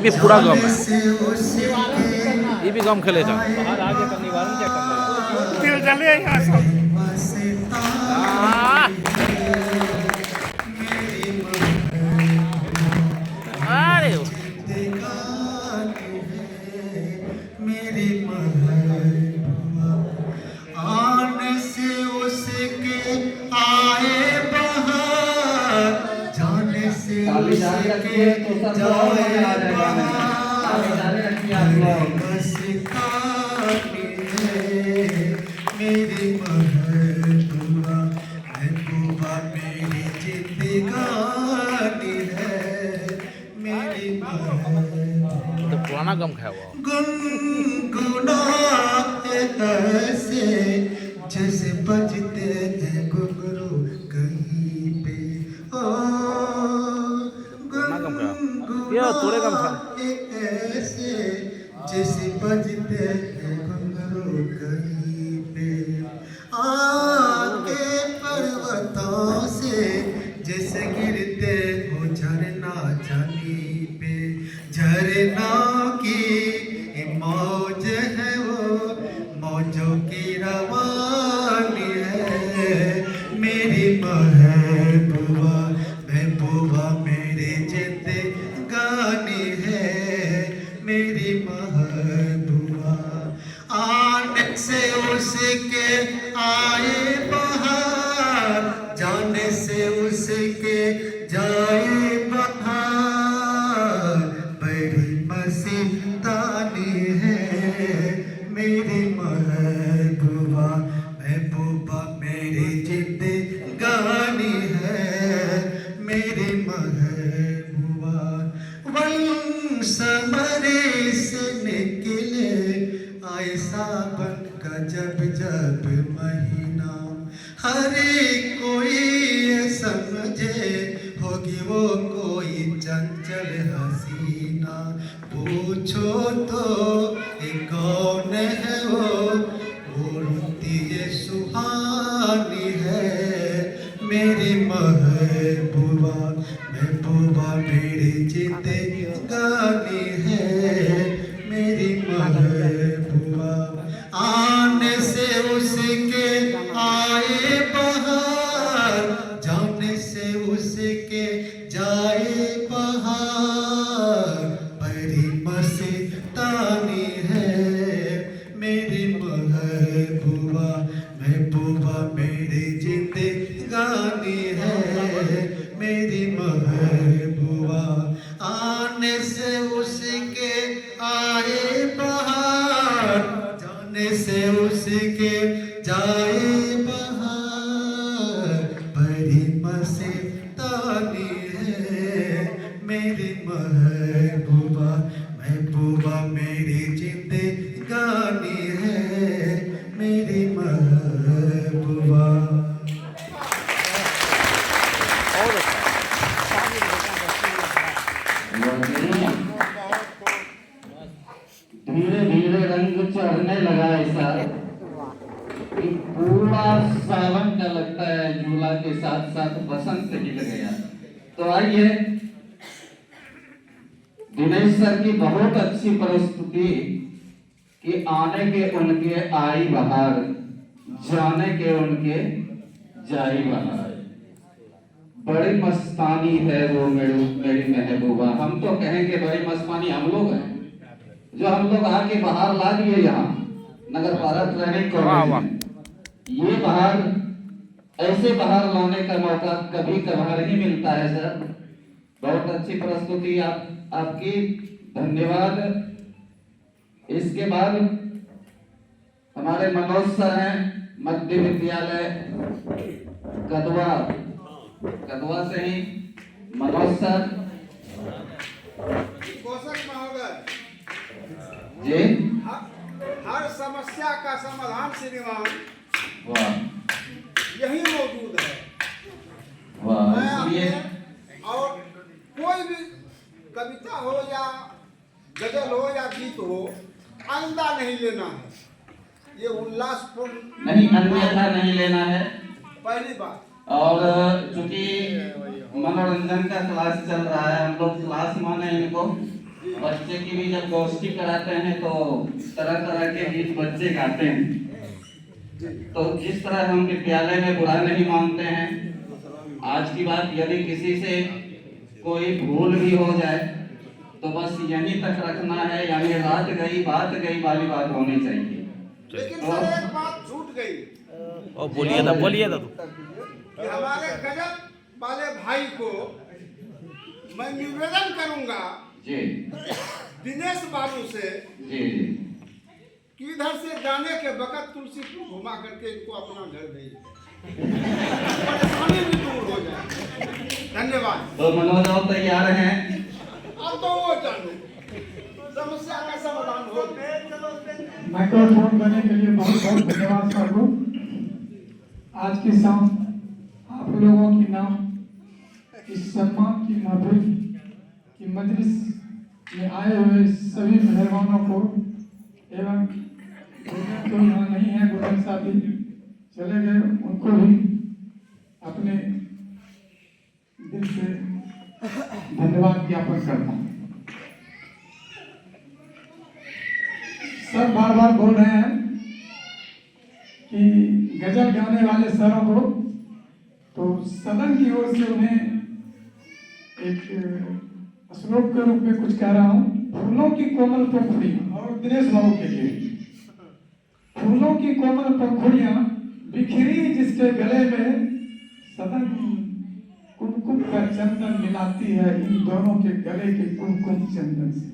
भी पूरा गम है। ये भी गम खेले जाओ। दिल जले यहाँ सब। अरे मेरी महबूबा आने से उसके आए बहार, जाने से उसके जाए बहार, मस्तानी है मेरी महबूबा, महबूबा मेरी जिंदगानी है मेरी महबूबा। तो पुराना गम खाया हुआ। गुनगुनाते ऐसे जैसे बजते हैं घुंघरू कहीं पे, ओ ये तोड़े गम खा। गुनगुनाते ऐसे जैसे बजते हैं घुंघरू कहीं पे, आके पर्वतों से जैसे गिरते हो झरना जमी पे, झरना की मौज है वो, मौजों की रवानी है मेरी महबूबा, महबूबा मेरी जिंदगानी है मेरी महबूबा। आने से उसके आए बहार, जाने से उसके जाए बहार, बड़ी मस्तानी है मेरी महबूबा, महबूबा मेरी जिंदगानी है मेरी महबूबा। वंश मरे से निकले आए सावन का जब जब महीना, हर कोई ये समझे होगी वो कोई चंचल हसीना, पूछो तो ये कौन है वो रुती ये सुहानी है मेरी महबूबा, महबूबा मेरी जिंदगानी है मेरी महबूबा। आने से उसके आए बहार, जाने से उसके जाए बहार, बड़ी मस्तानी है मेरी महबूबा, महबूबा मेरी जिंदगानी है मेरी महबूबा। आने से उसके आए बहार, जाने से उसके जाए बहार, बड़ी मस्तानी है मेरी महबूबा, महबूबा मेरी जिंदगानी है मेरी महबूबा। धीरे धीरे रंग चढ़ने लगा ऐसा कि पूरा सावन का लगता है झूला के साथ साथ बसंत हिल गया। तो आइए दिनेश सर की बहुत अच्छी प्रस्तुति कि आने के उनके आई बहार, जाने के उनके जाई बहार, बड़ी मस्तानी है वो मेरी महबूबा। हम तो कहेंगे बड़ी मस्तानी हम लोग हैं जो हम लोग आके बाहर ला दिए यहाँ नगर पार्क ट्रेनिंग कॉलेज में। ये बाहर ऐसे बाहर लाने का मौका कभी कभार ही मिलता है सर। बहुत अच्छी प्रस्तुति आपकी, धन्यवाद। इसके बाद हमारे मनोज सर हैं मध्य विद्यालय कदवा से ही मनोज सर जी। हर समस्या का समाधान श्रीमान वाह यही मौजूद है। वाह, मैं इसलिए अपने और कोई भी कविता हो या गजल हो या गीत हो आइंदा नहीं लेना है, ये उल्लासपूर्ण नहीं, अन्यथा नहीं लेना है। पहली बात। और चूंकि मनोरंजन का क्लास चल रहा है, हम लोग क्लास माने इनको बच्चे की भी जब गोष्ठी कराते हैं तो तरह तरह के गीत बच्चे गाते हैं। तो जिस तरह हम विद्यालय में बुरा नहीं मानते हैं, आज की बात यदि किसी से कोई भूल भी हो जाए तो बस यहीं तक रखना है, यानी रात गई बात गई वाली बात होनी चाहिए। लेकिन सर एक बात छूट गई ओ बोलिए ना तू। कि हमारे गजब वाले भाई को मैं निवेदन करूंगा जी दिनेश बाबू से जी जी कि इधर से जाने के वक्त तुलसीपुर घुमा करके इनको अपना घर भेज परेशानी भी दूर हो जाए। धन्यवाद। तो मनोज और तैयार हैं? अब तो वो जानो समस्या का समाधान हो। माइक्रोफोन देने के लिए बहुत बहुत धन्यवाद सर को। आज की शाम आप लोगों की नाम इस सम्मान की महफिल की मजलिस में आए हुए सभी मेहरबानों को एवं तो यहाँ नहीं है, गुरु साहब भी चले गए, उनको भी अपने दिल से धन्यवाद ज्ञापन करता हूँ। सब बार बार बोल रहे हैं कि गजल गाने वाले सरों को, तो सदन की ओर से उन्हें एक श्लोक के रूप में कुछ कह रहा हूँ। फूलों की कोमल पंखुड़ियां, और दिनेश बाबू के लिए, फूलों की कोमल पंखुड़ियां बिखरी जिसके गले में, सदन कुमकुम का चंदन मिलाती है इन दोनों के गले के कुमकुम चंदन से।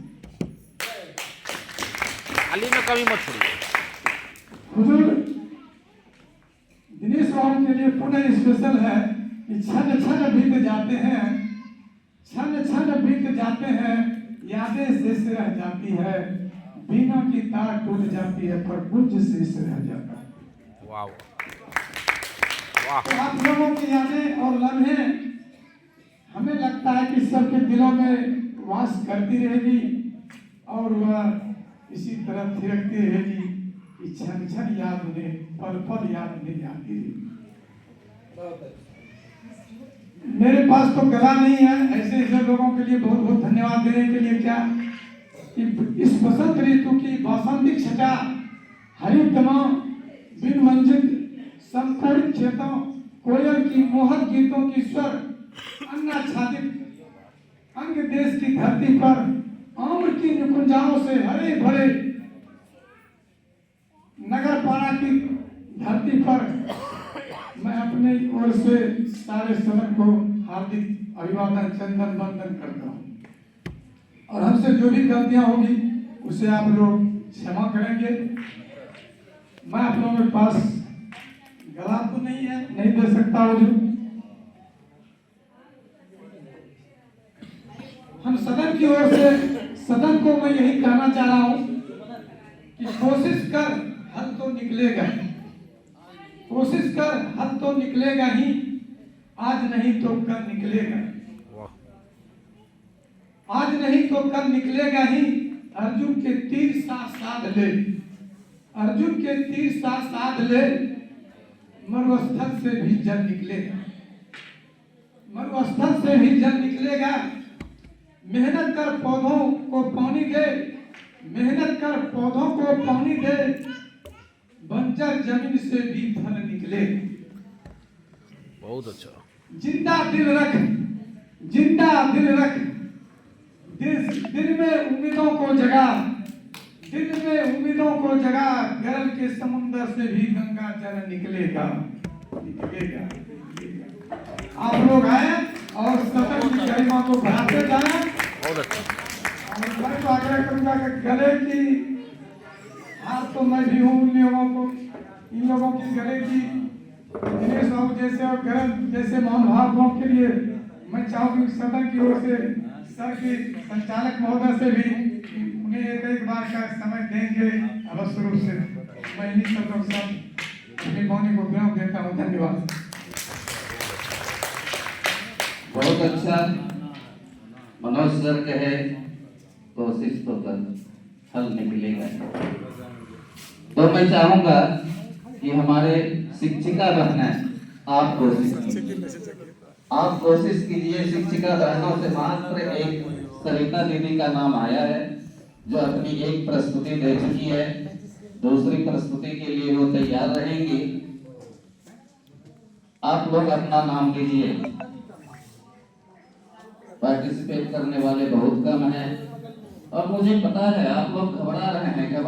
खाली में कमी मत छोड़िए। हुजूर दिनेश बाबू के लिए पुनः स्पेशल है कि क्षण क्षण बीत जाते हैं, क्षण क्षण बीत जाते हैं, यादें शेष रह जाती है, बीना की तार टूट जाती है पर कुछ शेष रह जाता है। वाह वाह। तो आप लोगों की यादें और लम्हे हमें लगता है कि सबके दिलों में वास करती रहेगी और वह इसी तरह थिरकती रहेगी कि क्षण क्षण याद उन्हें, पल पल याद उन्हें आती रहेगी। मेरे पास तो गला नहीं है, ऐसे ऐसे लोगों के लिए बहुत बहुत धन्यवाद देने के लिए क्या कि इस बसंत ऋतु की बसंतिक छटा, हरितमा, बिन मंजिल संकुल खेतों, कोयल की मोहक गीतों की स्वर, अन्नाच्छादित अंग देश की धरती पर, आम्र की निकुंजाओं से हरे भरे नगरपाड़ा की धरती पर मैं अपने ओर से सारे सदन को हार्दिक अभिवादन चंदन वंदन करता हूँ। और हमसे जो भी गलतियां होगी उसे आप लोग क्षमा करेंगे। मैं आप लोगों के पास गला तो नहीं है, नहीं दे सकता हुजूर। हम सदन की ओर से सदन को मैं यही कहना चाह रहा हूं कि कोशिश कर हल तो निकलेगा, कोशिश कर हल तो निकलेगा ही, आज नहीं तो कल निकलेगा, आज नहीं तो कल निकलेगा ही। अर्जुन के तीर साथ साध ले, अर्जुन के तीर साथ साध ले, मरुस्थल से भी जल निकलेगा, मरुस्थल से भी जल निकलेगा। मेहनत कर पौधों को पानी दे, मेहनत कर पौधों को पानी दे, बंजर जमीन से भी फल निकले। बहुत अच्छा। जिंदा दिल रख, जिंदा दिल रख, दिल में उम्मीदों को जगा, दिल में उम्मीदों को जगा, गरल के समुंदर से भी गंगा जल निकलेगा, निकलेगा, निकलेगा। आप लोग आए और सदन की गरिमा को बढ़ाते जाए। बहुत अच्छा। और मैं तो आग्रह करूंगा कि गले की हार तो मैं भी हूँ उन लोगों को, इन लोगों की गले की दिनेश बाबू जैसे और गरल जैसे महानुभावों के लिए मैं चाहूँगी सदन की ओर से सर की संचालक महोदय से भी उन्हें एक बार का समय देंगे अवश्य रूप से। मैं इन्हीं शब्दों के साथ अपनी वाणी को विराम देता हूँ। धन्यवाद। बहुत अच्छा। मनोज सर कहे कोशिश तो कर फल निकलेगा। तो मैं चाहूंगा कि हमारे शिक्षिका बहनें आप कोशिश कीजिए, आप कोशिश कीजिए शिक्षिका बहनों से मात्र एक सरिता दीदी का नाम आया है, जो अपनी एक प्रस्तुति दे चुकी है, दूसरी प्रस्तुति के लिए वो तैयार रहेंगी। आप लोग अपना नाम लीजिए। पार्टिसिपेट करने वाले बहुत कम हैं और मुझे पता है आप लोग घबरा रहे हैं।